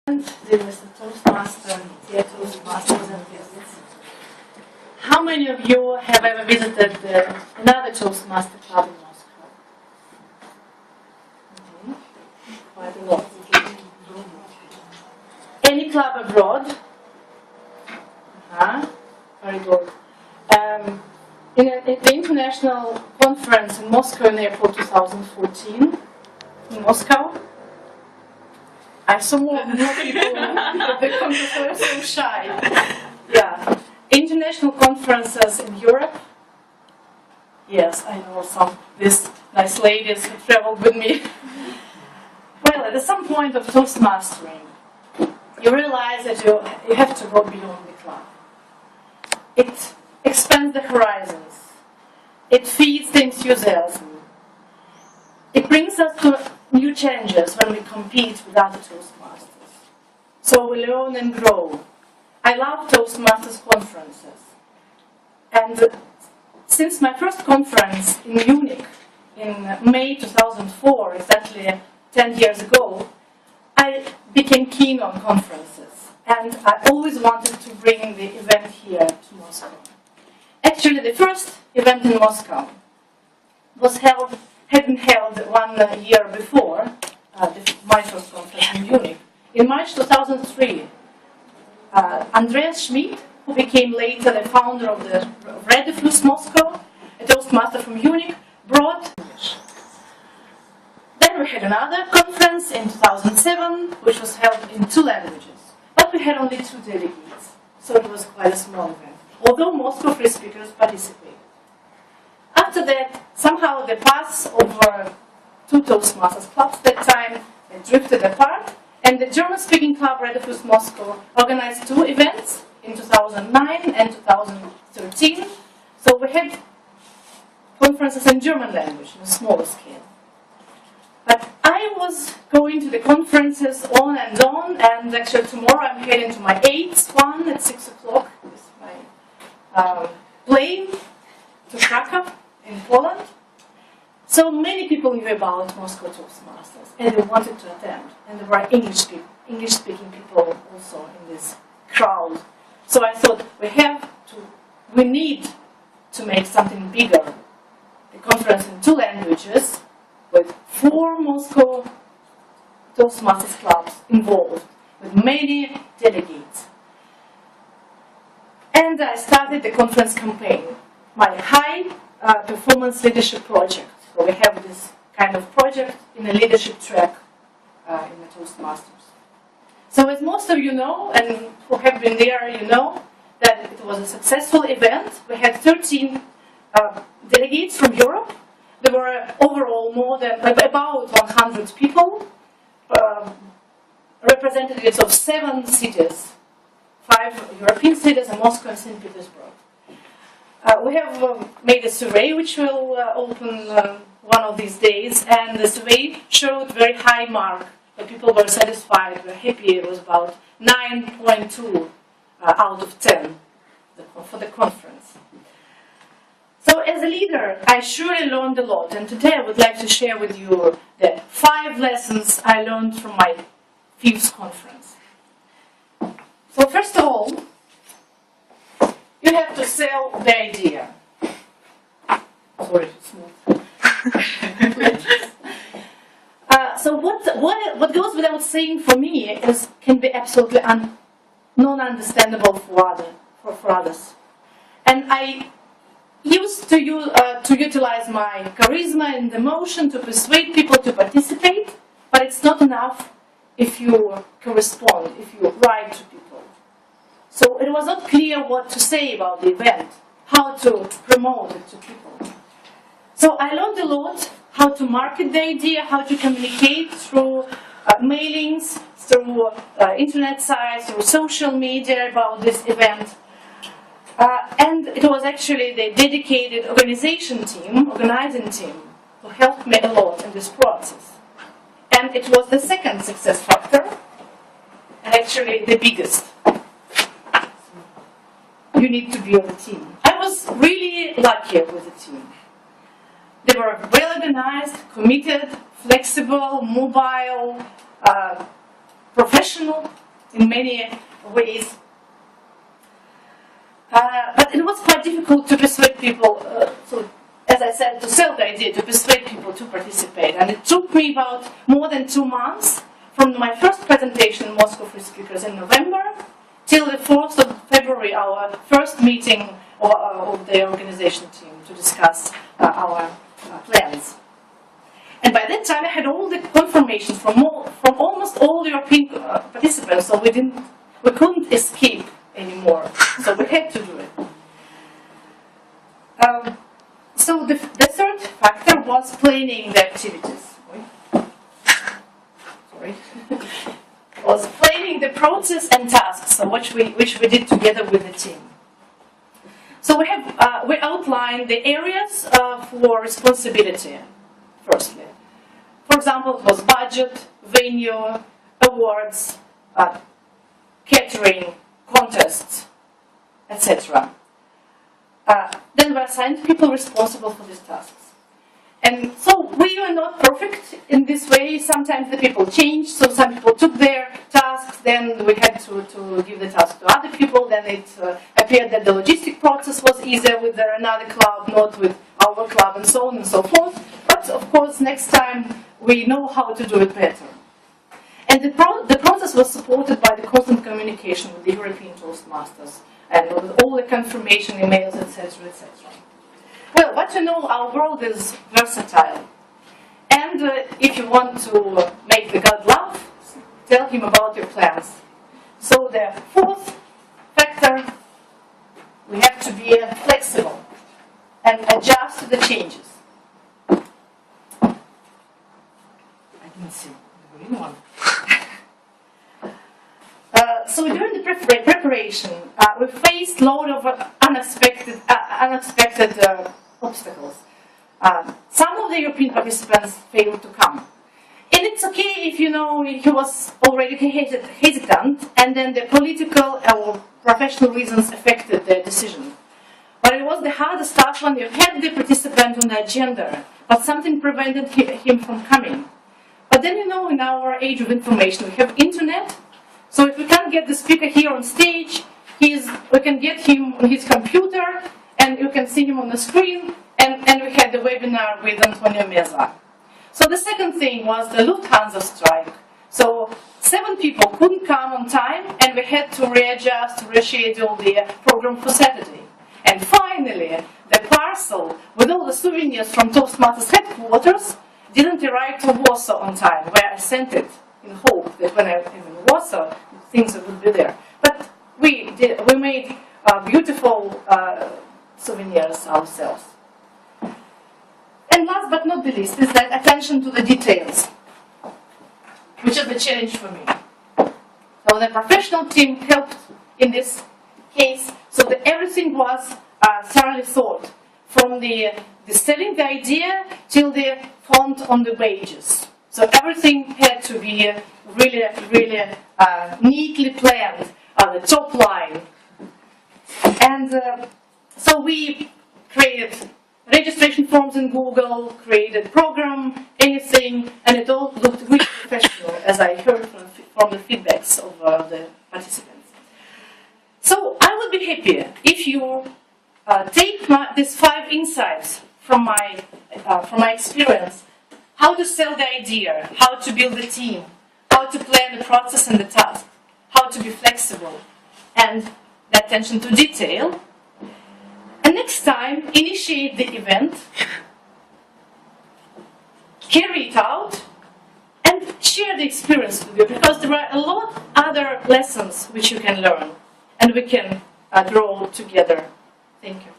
There was a Toastmaster, dear Toastmasters and guests. How many of you have ever visited another Toastmaster club in Moscow? Okay. Quite a lot. Any club abroad? Very good. In the international conference in Moscow in April 2014, in Moscow, I saw more people, but the conference were so shy. Yeah. International conferences in Europe. Yes, I know some of these nice ladies who traveled with me. Well, at some point of Toastmastering, you realize that you have to go beyond the club. It expands the horizons. It feeds the enthusiasm. It brings us to new challenges when we compete with other Toastmasters. So we learn and grow. I love Toastmasters conferences. And since my first conference in Munich in May 2004, exactly 10 years ago, I became keen on conferences. And I always wanted to bring the event here to Moscow. Actually, the first event in Moscow had been held 1 year before my first conference in Munich. In March 2003, Andreas Schmidt, who became later the founder of the Red Fluss Moscow, a Toastmaster from Munich, brought. Then we had another conference in 2007, which was held in 2 languages. But we had only 2 delegates, so it was quite a small event, although Moscow free speakers participated. After that, somehow the paths over 2 Toastmasters clubs that time they drifted apart, and the German-speaking club Red Fluss Moscow organized 2 events in 2009 and 2013. So we had conferences in German language on a smaller scale. But I was going to the conferences on, and actually tomorrow I'm heading to my 8th one at 6 o'clock with my plane to Krakow in Poland. So many people knew about Moscow Toastmasters and they wanted to attend. And there were English-speaking people also in this crowd. So I thought we need to make something bigger. A conference in 2 languages with 4 Moscow Toastmasters clubs involved, with many delegates. And I started the conference campaign, my high performance leadership project. So we have this kind of project in a leadership track in the Toastmasters. So as most of you know, and who have been there, you know that it was a successful event. We had 13 delegates from Europe. There were overall about 100 people, representatives of 7 cities, 5 European cities, and Moscow and St. Petersburg. We have made a survey which will open one of these days, and the survey showed very high mark. The people were satisfied, were happy. It was about 9.2 out of 10 for the conference. So as a leader, I surely learned a lot, and today I would like to share with you the 5 lessons I learned from my 5th conference. So first of all, you have to sell the idea. Sorry, it's smooth. So what goes without saying for me can be absolutely non-understandable for others. And I used to utilize my charisma and emotion to persuade people to participate, but it's not enough if you correspond, if you write to people. So it was not clear what to say about the event, how to promote it to people. So I learned a lot how to market the idea, how to communicate through mailings, through internet sites, through social media about this event. And it was actually the dedicated organizing team, who helped me a lot in this process. And it was the second success factor, and actually the biggest. You need to build a team. I was really lucky with the team. They were well organized, committed, flexible, mobile, professional in many ways. But it was quite difficult to persuade people, as I said, to sell the idea, to persuade people to participate. And it took me about more than 2 months from my first presentation in Moscow Free Speakers in November till the 4th of February, our first meeting of the organization team to discuss our plans. And by that time I had all the confirmation from almost all European participants, so we couldn't escape anymore. So we had to do it. So the third factor was planning the activities. Sorry. Was planning the process and tasks, so which we did together with the team. So we outlined the areas for responsibility. Firstly, for example, it was budget, venue, awards, catering, contests, etc. Then we assigned people responsible for these tasks. And so we were not perfect in this way. Sometimes the people changed, so some people took their tasks, then we had to give the task to other people, then it appeared that the logistic process was easier with another club, not with our club, and so on and so forth. But of course, next time we know how to do it better. And the process was supported by the constant communication with the European Toastmasters, and with all the confirmation emails, etc., etc. Well, what you know, our world is versatile. And if you want to make the God laugh, tell him about your plans. So the fourth factor, we have to be flexible and adjust to the changes. I didn't see the green one. So during the preparation, we faced a lot of unexpected obstacles. Some of the European participants failed to come. And it's okay if he was already hesitant, and then the political or professional reasons affected the decision. But it was the hardest task when you had the participant on the agenda, but something prevented him from coming. But then in our age of information, we have internet. So if we can't get the speaker here on stage, we can get him on his computer, and you can see him on the screen, and we had the webinar with Antonio Meza. So the second thing was the Lufthansa strike. So 7 people couldn't come on time, and we had to readjust, reschedule the program for Saturday. And finally, the parcel with all the souvenirs from Toastmasters headquarters didn't arrive to Warsaw on time, where I sent it in hope that when I'm in Warsaw, things would be there. But we made beautiful souvenirs ourselves. And last but not the least is that attention to the details, which is the challenge for me. So the professional team helped in this case, so that everything was thoroughly thought, from the selling the idea till the font on the pages. So everything had to be really, really neatly planned on the top line. And so we created registration forms in Google, created program, anything, and it all looked really professional, as I heard from the feedbacks of the participants. So I would be happy if you take these 5 insights from my experience: how to sell the idea, how to build the team, how to plan the process and the task, how to be flexible, and the attention to detail. And next time, initiate the event, carry it out, and share the experience with you, because there are a lot of other lessons which you can learn, and we can grow together. Thank you.